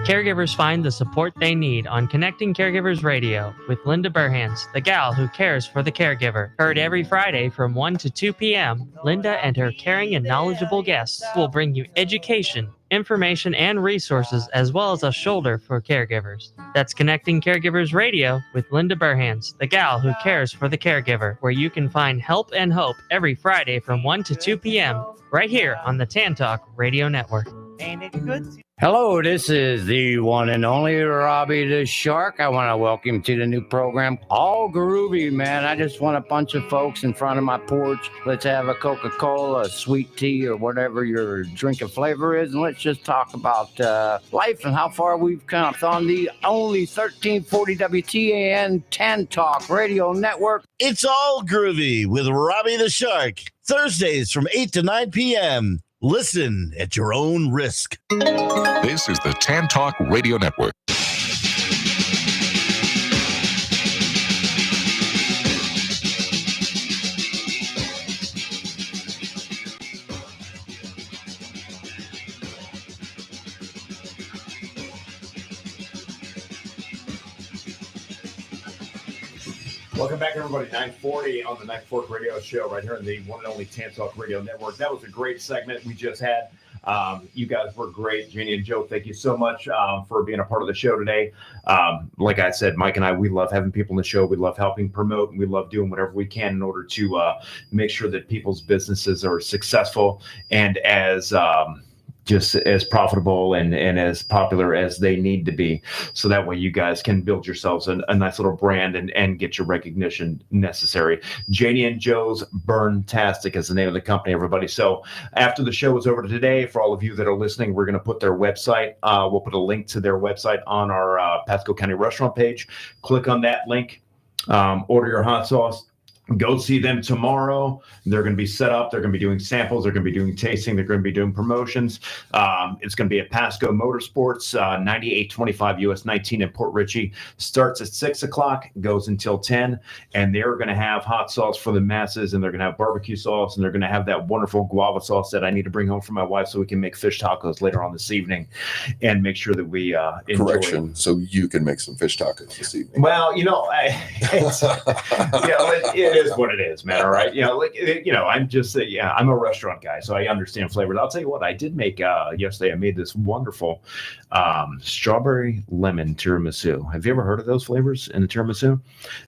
Caregivers find the support they need on Connecting Caregivers Radio with Linda Burhans, the gal who cares for the caregiver. Heard every Friday from 1 to 2 p.m., Linda and her caring and knowledgeable guests will bring you education, information, and resources, as well as a shoulder for caregivers. That's Connecting Caregivers Radio with Linda Burhans, the gal who cares for the caregiver, where you can find help and hope every Friday from 1 to 2 p.m. right here on the Tan Talk Radio Network. Ain't it good? Hello, this is the one and only Robbie the Shark. I want to welcome you to the new program, All Groovy, man. I just want a bunch of folks in front of my porch. Let's have a Coca-Cola, a sweet tea, or whatever your drink of flavor is, and let's just talk about life and how far we've come on the only 1340 WTAN Tan Talk Radio Network. It's All Groovy with Robbie the Shark, Thursdays from 8 to 9 p.m. Listen at your own risk. This is the Tan Talk Radio Network. Welcome back, everybody. 940 on the Knife Fork Radio Show right here on the one and only Tan Talk Radio Network. That was a great segment we just had. You guys were great. Jeannie and Joe, thank you so much for being a part of the show today. Like I said, Mike and I, we love having people in the show. We love helping promote, and we love doing whatever we can in order to make sure that people's businesses are successful and as just as profitable and as popular as they need to be. So that way you guys can build yourselves a nice little brand and get your recognition necessary. Janie and Joe's Burntastic is the name of the company, everybody. So after the show is over today, for all of you that are listening, we're going to put their website. We'll put a link to their website on our Pasco County restaurant page. Click on that link, order your hot sauce. Go see them tomorrow. They're going to be set up. They're going to be doing samples. They're going to be doing tasting. They're going to be doing promotions. It's going to be at Pasco Motorsports, 9825 US 19 in Port Richey. Starts at 6 o'clock, goes until 10. And they're going to have hot sauce for the masses, and they're going to have barbecue sauce, and they're going to have that wonderful guava sauce that I need to bring home for my wife so we can make fish tacos later on this evening and make sure that we enjoy. Correction, so you can make some fish tacos this evening. Well, it is what it is, man. All right. I'm just, I'm a restaurant guy, so I understand flavors. I'll tell you what, I did make yesterday. I made this wonderful strawberry lemon tiramisu. Have you ever heard of those flavors in the tiramisu?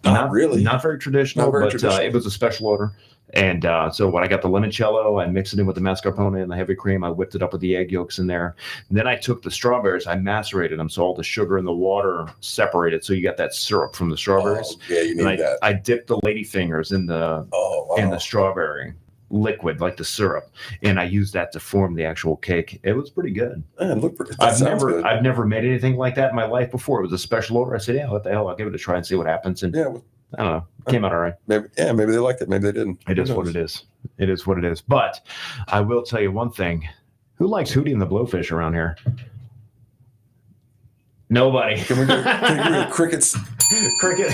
Not really. Not very traditional, but it was a special order. And so when I got the limoncello, I mixed it in with the mascarpone and the heavy cream. I whipped it up with the egg yolks in there. And then I took the strawberries, I macerated them so all the sugar and the water separated. So you got that syrup from the strawberries. Oh, yeah, you need that. I dipped the lady fingers in the strawberry liquid, like the syrup, and I used that to form the actual cake. It was pretty good. I've never made anything like that in my life before. It was a special order. I said, yeah, what the hell? I'll give it a try and see what happens. And I don't know. It came out all right. Maybe they liked it. Maybe they didn't. It is what it is. It is what it is. But I will tell you one thing. Who likes Hootie and the Blowfish around here? Nobody. Can we do crickets? Cricket.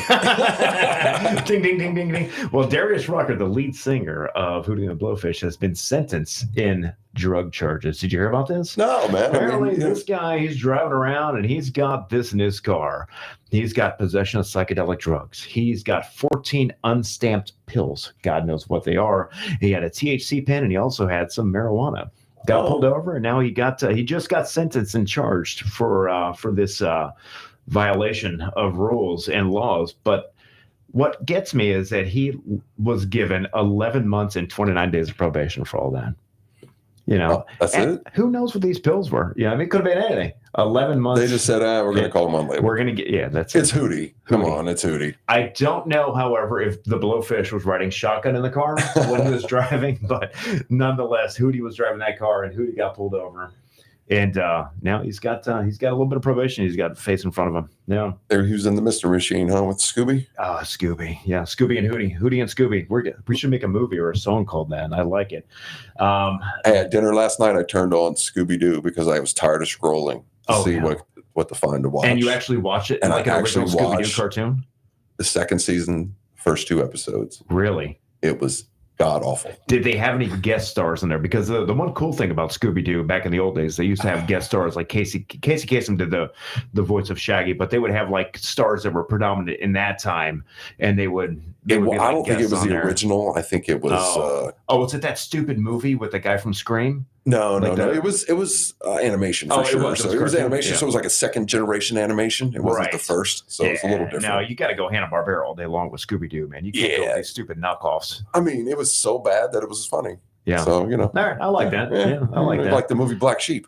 Ding, ding, ding, ding, ding. Well, Darius Rucker, the lead singer of Hootie and the Blowfish, has been sentenced in drug charges. Did you hear about this? No, man. Apparently, this guy, he's driving around and he's got this in his car. He's got possession of psychedelic drugs. He's got 14 unstamped pills. God knows what they are. He had a THC pen and he also had some marijuana. Got pulled over, and now he just got sentenced and charged for this violation of rules and laws. But what gets me is that he was given 11 months and 29 days of probation for all that. That's it. Who knows what these pills were? Yeah, it could have been anything. 11 months. They just said, we're going to call him on label. We're going to get, that's It's Hootie. Come on, it's Hootie. I don't know, however, if the Blowfish was riding shotgun in the car when he was driving, but nonetheless, Hootie was driving that car and Hootie got pulled over. And now he's got a little bit of probation. He's got a face in front of him. Yeah. There he was in the mystery machine, huh? With Scooby? Scooby. Yeah. Scooby and Hootie. Hootie and Scooby. We should make a movie or a song called that. I like it. I had dinner last night. I turned on Scooby-Doo because I was tired of scrolling to see what to find to watch. And you actually watch it like an original Scooby-Doo cartoon? The second season, first 2 episodes. Really? It was god awful. Did they have any guest stars in there? Because the one cool thing about Scooby-Doo back in the old days, they used to have guest stars like Casey Kasem did the voice of Shaggy, but they would have like stars that were predominant in that time, and they would be like, I don't think it was the original. I think it was. Was it that stupid movie with the guy from Scream? No. It was animation for sure. It was animation. Yeah. So it was like a second generation animation. It wasn't the first, so it's a little different. No, you got to go Hanna-Barbera all day long with Scooby-Doo, man. You can't go with these stupid knockoffs. I mean, it was so bad that it was funny. Yeah. So all right, I like that. Yeah, I like that. Like the movie Black Sheep.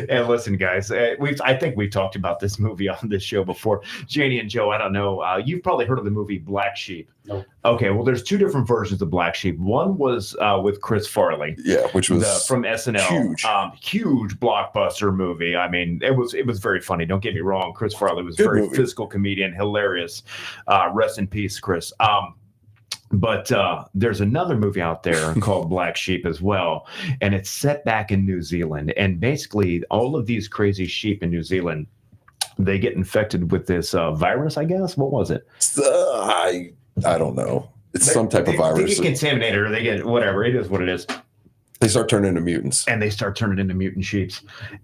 And listen, guys, I think we've talked about this movie on this show before. Janie and Joe, I don't know. You've probably heard of the movie Black Sheep. No. Okay, well, there's 2 different versions of Black Sheep. One was with Chris Farley. Yeah, which was from SNL. Huge blockbuster movie. I mean, it was very funny. Don't get me wrong. Chris Farley was a very physical comedian, hilarious. Rest in peace, Chris. But there's another movie out there called Black Sheep as well, and it's set back in New Zealand. And basically, all of these crazy sheep in New Zealand, they get infected with this virus, I guess. What was it? I don't know. It's some type of virus. They get contaminated, or they get whatever. It is what it is. They start turning into mutants. And they start turning into mutant sheeps.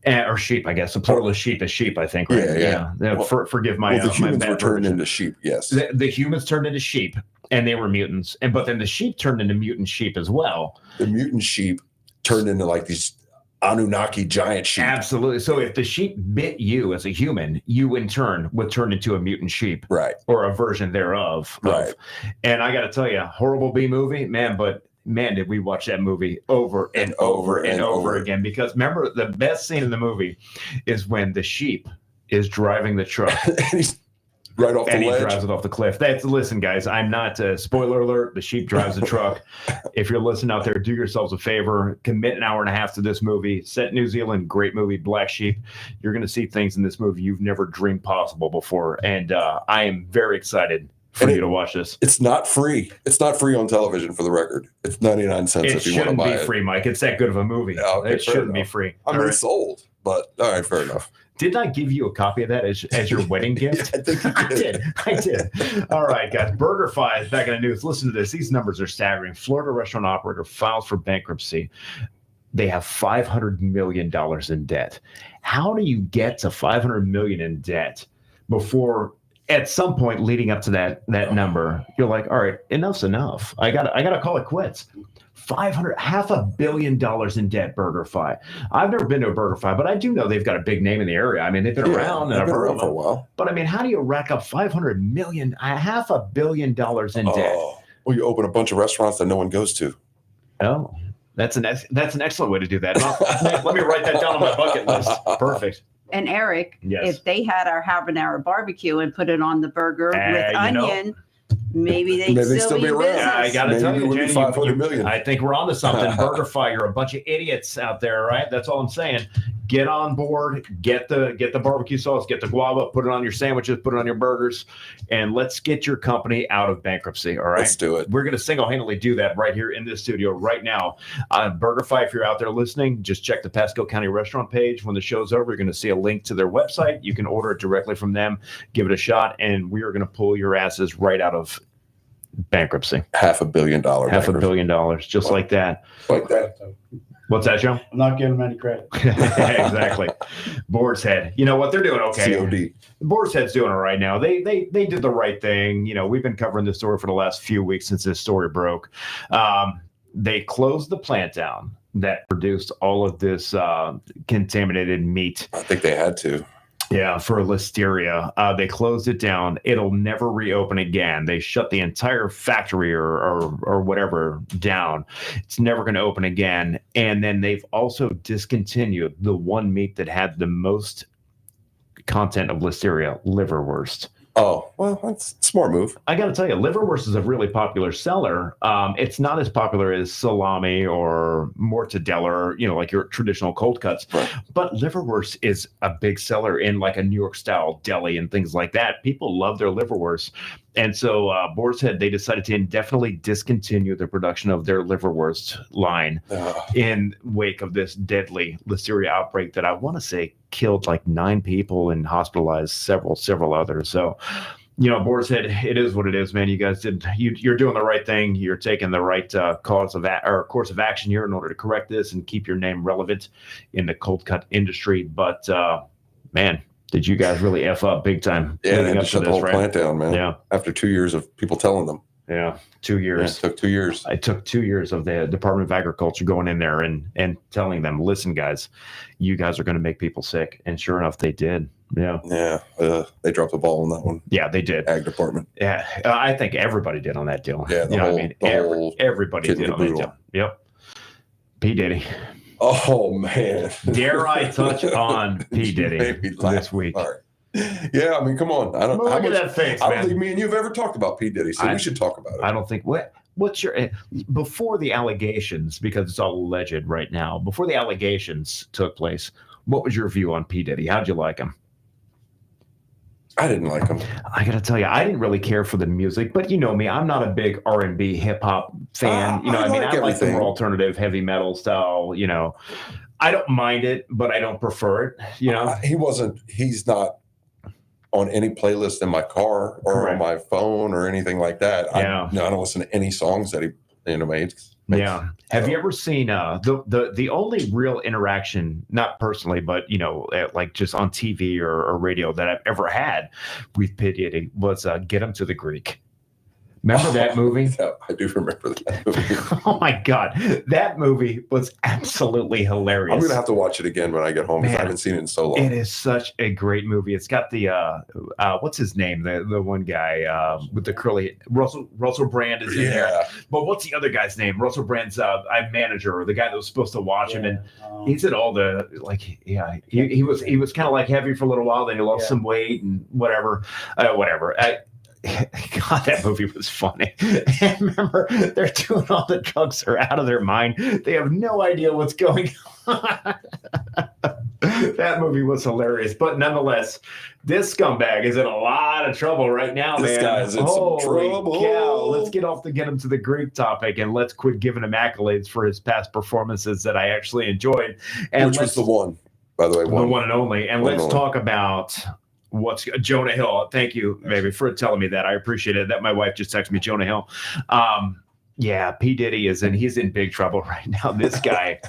Or sheep, I guess. The plural of sheep is sheep, I think, right? Yeah. Well, forgive my the humans my were turned into sheep, yes. The humans turned into sheep, and they were mutants. But then the sheep turned into mutant sheep as well. The mutant sheep turned into like these Anunnaki giant sheep. Absolutely. So if the sheep bit you as a human, you in turn would turn into a mutant sheep. Right. Or a version thereof. Right. And I got to tell you, horrible B movie, man, but man, did we watch that movie over and over and over again. Because remember, the best scene in the movie is when the sheep is driving the truck. And he's right off the ledge. And he drives it off the cliff. Listen, guys, I'm not, spoiler alert, the sheep drives the truck. If you're listening out there, do yourselves a favor. Commit an hour and a half to this movie. Set in New Zealand, great movie, Black Sheep. You're going to see things in this movie you've never dreamed possible before. And I am very excited for you to watch this. It's not free. It's not free on television, for the record. It's 99 cents if you want to buy it. It shouldn't be free, Mike. It's that good of a movie. Okay, it shouldn't be free. I mean, it's sold, but all right, fair enough. Did I give you a copy of that as your wedding gift? I think you did. I did. All right, guys. BurgerFi is back in the news. Listen to this. These numbers are staggering. Florida restaurant operator files for bankruptcy. They have $500 million in debt. How do you get to $500 million in debt before, at some point leading up to that number, you're like, all right, enough's enough. I gotta call it quits. $500 million in debt, BurgerFi. I've never been to a BurgerFi, but I do know they've got a big name in the area. I mean, they've been around. They've been around for a while. But I mean, how do you rack up $500 million, $500 million in debt? Well, you open a bunch of restaurants that no one goes to. Oh, that's an excellent way to do that. Let me write that down on my bucket list. Perfect. And Eric, yes. If they had our habanero barbecue and put it on the burger with onion, maybe they'd still be in business. I got to tell you, Jenny, 500 million. I think we're on to something. BurgerFi, you're a bunch of idiots out there, right? That's all I'm saying. Get on board, get the barbecue sauce, get the guava, put it on your sandwiches, put it on your burgers, and let's get your company out of bankruptcy, all right? Let's do it. We're going to single-handedly do that right here in this studio right now. BurgerFi, if you're out there listening, just check the Pasco County restaurant page. When the show's over, you're going to see a link to their website. You can order it directly from them. Give it a shot, and we are going to pull your asses right out of bankruptcy. $500 million. $500 million, just like that. Like that. What's that, Joe? I'm not giving them any credit. Exactly. Boar's Head. You know what? They're doing okay. COD. Boar's Head's doing all right now. They did the right thing. You know, we've been covering this story for the last few weeks since this story broke. They closed the plant down that produced all of this contaminated meat. I think they had to. Yeah, for listeria. They closed it down. It'll never reopen again. They shut the entire factory or whatever down. It's never going to open again. And then they've also discontinued the one meat that had the most content of listeria, liverwurst. Oh, well, that's a smart move. I got to tell you, liverwurst is a really popular seller. It's not as popular as salami or mortadella, or, like your traditional cold cuts. Right. But liverwurst is a big seller in like a New York style deli and things like that. People love their liverwurst. And so Boar's Head, they decided to indefinitely discontinue the production of their liverwurst line in wake of this deadly listeria outbreak that I want to say killed like 9 people and hospitalized several others. So, Boar's Head, it is what it is, man. You guys you're doing the right thing. You're taking the right course of action here in order to correct this and keep your name relevant in the cold cut industry. But man, did you guys really F up big time? Yeah, they had to shut the whole plant down, man. Yeah. After 2 years of people telling them. Yeah, 2 years. Yeah, it took 2 years. It took 2 years of the Department of Agriculture going in there and telling them, listen, guys, you guys are going to make people sick. And sure enough, they did. Yeah. Yeah. They dropped the ball on that one. Yeah, they did. Ag department. Yeah. I think everybody did on that deal. Yeah. Everybody did on that deal. Yep. P. Diddy. Oh, man. Dare I touch on P. Diddy this week? All right. Yeah, I mean, come on. I don't. Look at that face, man. I don't think me and you have ever talked about P. Diddy, so we should talk about it. I don't think. What's your before the allegations? Because it's all alleged right now. Before the allegations took place, what was your view on P. Diddy? How'd you like him? I didn't like him. I got to tell you, I didn't really care for the music, but you know me, I'm not a big R&B hip hop fan. I like the more alternative heavy metal style. I don't mind it, but I don't prefer it. He's not on any playlist in my car or on my phone or anything like that. I don't listen to any songs that he Yeah. Have you ever seen the only real interaction, not personally, but like just on TV or radio that I've ever had with P. Diddy was Get Him to the Greek. Remember that movie? Yeah, I do remember that movie. Oh my God. That movie was absolutely hilarious. I'm going to have to watch it again when I get home because I haven't seen it in so long. It is such a great movie. It's got the, what's his name? The one guy with the curly, Russell Brand is in there. But what's the other guy's name? Russell Brand's manager, or the guy that was supposed to watch him. And he's at all the, he was kind of like heavy for a little while. Then he lost some weight and whatever. God, that movie was funny. And remember, they're doing all the drugs are out of their mind. They have no idea what's going on. That movie was hilarious. But nonetheless, this scumbag is in a lot of trouble right now, man. This guy is in some trouble. Cow. Let's get him to the Greek topic, and let's quit giving him accolades for his past performances that I actually enjoyed. And which was the one, by the way. The one and only. And let's talk about what's Jonah Hill. Thank you, baby, for telling me that. I appreciate it. That my wife just texted me, Jonah Hill. Yeah, P. Diddy he's in big trouble right now. This guy.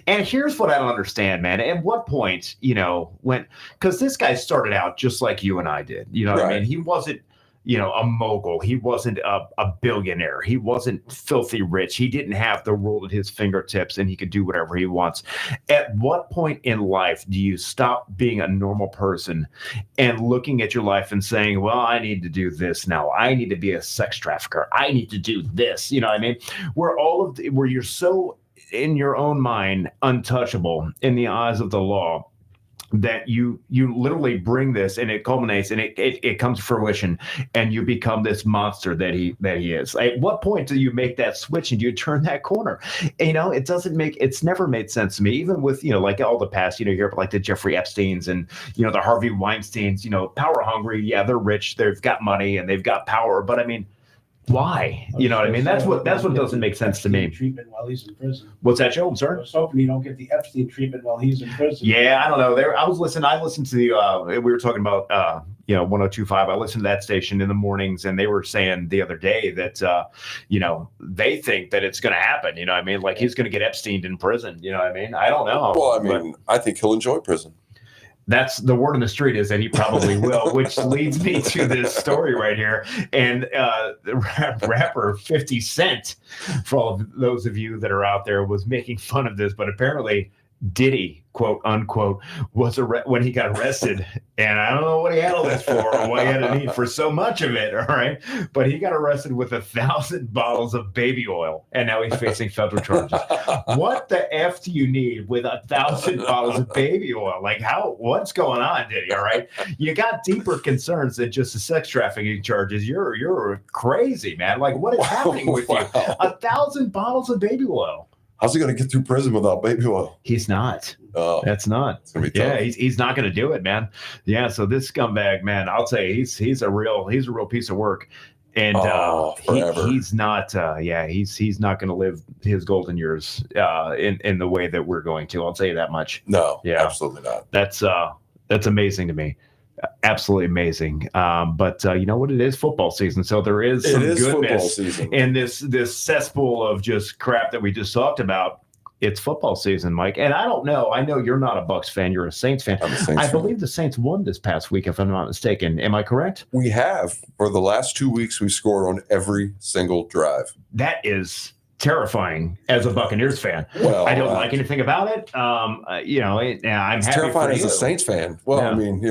And here's what I don't understand, man. At what point, because this guy started out just like you and I did. You know what I mean? He wasn't, a mogul. He wasn't a billionaire. He wasn't filthy rich. He didn't have the world at his fingertips and he could do whatever he wants. At what point in life do you stop being a normal person and looking at your life and saying, well, I need to do this now. I need to be a sex trafficker. I need to do this. You know what I mean? Where you're so in your own mind untouchable in the eyes of the law, that you literally bring this and it culminates and it comes to fruition and you become this monster that he is. At what point do you make that switch and do you turn that corner? It's never made sense to me, even with, like all the past, you hear about like the Jeffrey Epsteins and, the Harvey Weinsteins, power hungry. Yeah, they're rich. They've got money and they've got power. But I mean, why? You know what I mean? That's what doesn't make sense to me. Treatment while he's in prison. What's that, Joe? I'm sorry. I was hoping you don't get the Epstein treatment while he's in prison. Yeah, I don't know. I listened to the. We were talking about 102.5. I listened to that station in the mornings, and they were saying the other day that they think that it's going to happen. You know what I mean? Like he's going to get Epstein in prison. You know what I mean? I don't know. Well, I mean, I think he'll enjoy prison. That's the word on the street is that he probably will, which leads me to this story right here. And the rapper 50 Cent, for all of those of you that are out there, was making fun of this, but apparently Diddy, quote unquote, was when he got arrested. And I don't know what he had all this for or what he had a need for so much of it. All right. But he got arrested with 1,000 bottles of baby oil. And now he's facing federal charges. What the F do you need with 1,000 bottles of baby oil? Like what's going on, Diddy? All right. You got deeper concerns than just the sex trafficking charges. You're crazy, man. Like what is happening with you? 1,000 bottles of baby oil. How's he going to get through prison without baby oil? He's not. Oh, that's not. It's gonna be tough. Yeah, he's not going to do it, man. Yeah, so this scumbag, man, I'll tell you, he's a real piece of work, and he's not. He's not going to live his golden years in the way that we're going to. I'll tell you that much. No, absolutely not. That's amazing to me. Absolutely amazing. But you know what? It is football season, so there is some goodness in this cesspool of just crap that we just talked about. It's football season, Mike. And I don't know. I know you're not a Bucs fan. You're a Saints fan. I'm a Saints fan. Believe the Saints won this past week, if I'm not mistaken. Am I correct? We have. For the last 2 weeks, we scored on every single drive. That is terrifying as a Buccaneers fan. Well, I don't like anything about it. I'm happy terrifying for as you. a Saints fan. Well, Yeah. I mean,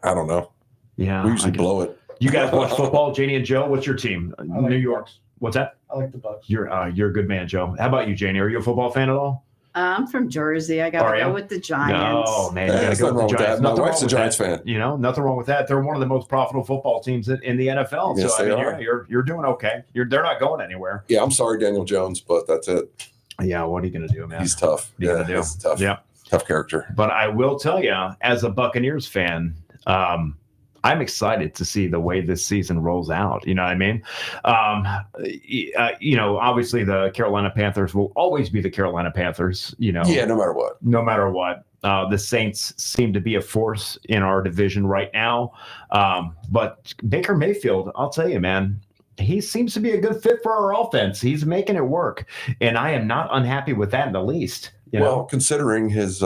I don't know. Yeah, we usually blow it. You guys watch football, Janie and Joe? What's your team? New York. What's that? I like the Bucs. You're a good man, Joe. How about you, Janie? Are you a football fan at all? I'm from Jersey. I got to go with the Giants. No, man. There's nothing wrong with that. My wife's a Giants fan. Nothing wrong with that. They're one of the most profitable football teams in the NFL. Yes, so, they are. You're doing okay. They're not going anywhere. Yeah, I'm sorry, Daniel Jones, but that's it. Yeah, what are you going to do, man? He's tough. What are you going to do? He's tough. Yeah. Tough character. But I will tell you, as a Buccaneers fan, I'm excited to see the way this season rolls out. You know what I mean? Obviously the Carolina Panthers will always be the Carolina Panthers, Yeah, no matter what. No matter what. The Saints seem to be a force in our division right now. But Baker Mayfield, I'll tell you, man, he seems to be a good fit for our offense. He's making it work, and I am not unhappy with that in the least. Well, considering his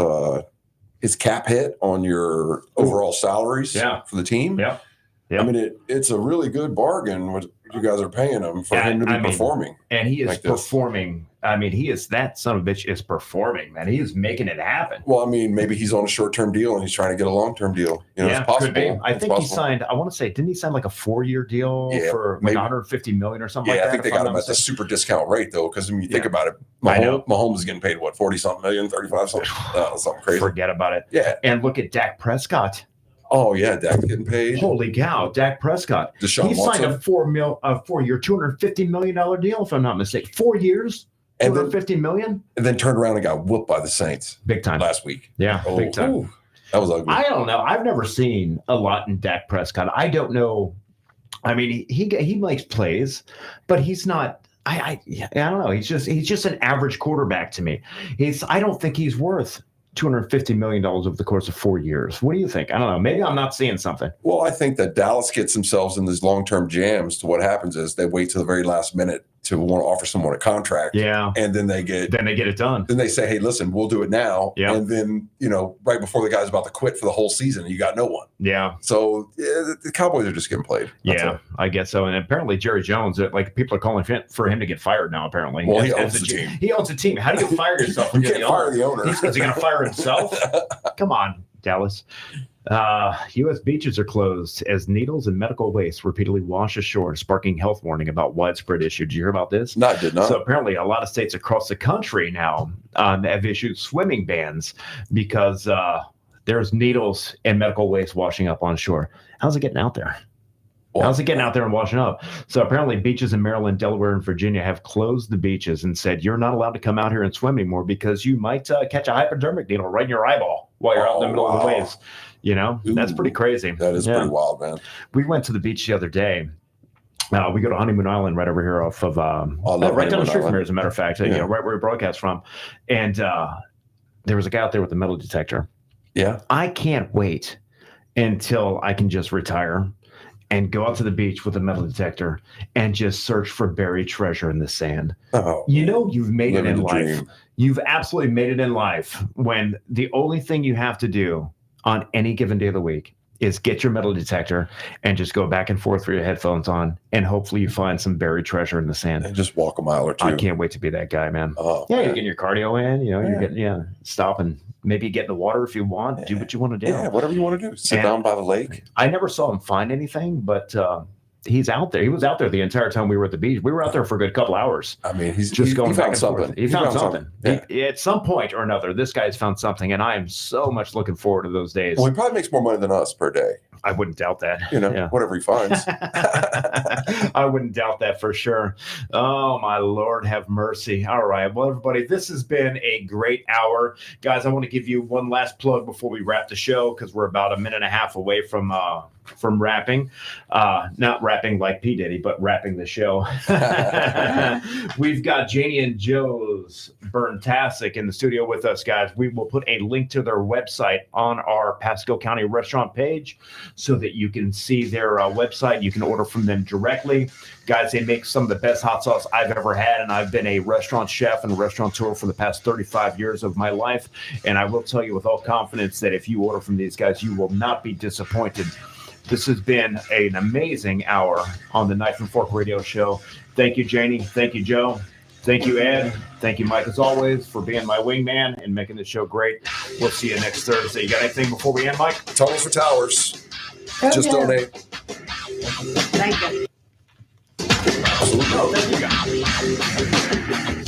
cap hit on your overall salaries for the team, I mean, it's a really good bargain what you guys are paying him for him to be performing. And he is performing. I mean, that son of a bitch is performing, man. He is making it happen. Well, I mean, maybe he's on a short-term deal and he's trying to get a long-term deal. It's possible. Could be. I think he signed, I want to say, didn't he sign like a 4-year deal for like $150 million or something like that? I think they got him at the super discount rate, though, because when you think about it, Mahomes is getting paid, what, 40-something million, 35 something, something crazy. Forget about it. Yeah. And look at Dak Prescott. Oh, yeah, Dak's getting paid. Holy cow, Dak Prescott. He signed a 4-year, $250 million deal, if I'm not mistaken. 4 years, $250 million? And then turned around and got whooped by the Saints. Big time. Last week. Yeah, big time. Ooh, that was ugly. I don't know. I've never seen a lot in Dak Prescott. I don't know. I mean, he makes plays, but he's not. I don't know. He's just an average quarterback to me. I don't think he's worth $250 million over the course of 4 years. What do you think? I don't know. Maybe I'm not seeing something. Well, I think that Dallas gets themselves in these long-term jams. To what happens is they wait till the very last minute to want to offer someone a contract. Yeah. And then they get it done. Then they say, hey, listen, we'll do it now. Yeah. And then, right before the guy's about to quit for the whole season, you got no one. Yeah. So the Cowboys are just getting played. I guess so. And apparently Jerry Jones, like people are calling for him to get fired now, apparently. Well, he owns the team. He owns a team. How do you fire yourself? You can't fire the owner. Is he going to fire himself? Come on, Dallas. U.S. beaches are closed as needles and medical waste repeatedly wash ashore, sparking health warning about widespread issue. Did you hear about this? No, I did not. So apparently a lot of states across the country now have issued swimming bans because there's needles and medical waste washing up on shore. How's it getting out there? How's it getting out there and washing up? So apparently beaches in Maryland, Delaware, and Virginia have closed the beaches and said, you're not allowed to come out here and swim anymore because you might catch a hypodermic needle right in your eyeball while you're out in the middle of the waves. That's pretty crazy. That is pretty wild, man. We went to the beach the other day. We go to Honeymoon Island right over here off of right down the street from here, as a matter of fact, right where we broadcast from. And there was a guy out there with a metal detector. Yeah. I can't wait until I can just retire and go out to the beach with a metal detector and just search for buried treasure in the sand. Oh, you've made it in life. Dream. You've absolutely made it in life when the only thing you have to do on any given day of the week is get your metal detector and just go back and forth with your headphones on, and hopefully you find some buried treasure in the sand. And just walk a mile or two. I can't wait to be that guy, man. Oh, you're getting your cardio in, you're getting, stop and maybe get in the water if you want, do what you want to do. Yeah, whatever you want to do. Sit down by the lake. I never saw him find anything, but he's out there. He was out there the entire time we were at the beach. We were out there for a good couple hours. I mean, he found something. He found something. Yeah. At some point or another, this guy's found something, and I am so much looking forward to those days. Well, he probably makes more money than us per day. I wouldn't doubt that. Whatever he finds. I wouldn't doubt that for sure. Oh, my Lord, have mercy. All right. Well, everybody, this has been a great hour. Guys, I want to give you one last plug before we wrap the show because we're about a minute and a half away from wrapping. Not rapping like P. Diddy, but wrapping the show. We've got Janie and Joe's Burntastic in the studio with us, guys. We will put a link to their website on our Pasco County restaurant page so that you can see their website. You can order from them directly. Guys, they make some of the best hot sauce I've ever had, and I've been a restaurant chef and a restaurateur for the past 35 years of my life. And I will tell you with all confidence that if you order from these guys, you will not be disappointed. This has been an amazing hour on the Knife and Fork Radio Show. Thank you, Janie. Thank you, Joe. Thank you, Ed. Thank you, Mike, as always, for being my wingman and making the show great. We'll see you next Thursday. You got anything before we end, Mike? Tunnels for Towers. Just donate. Thank you. Absolutely. Oh, thank you, guys.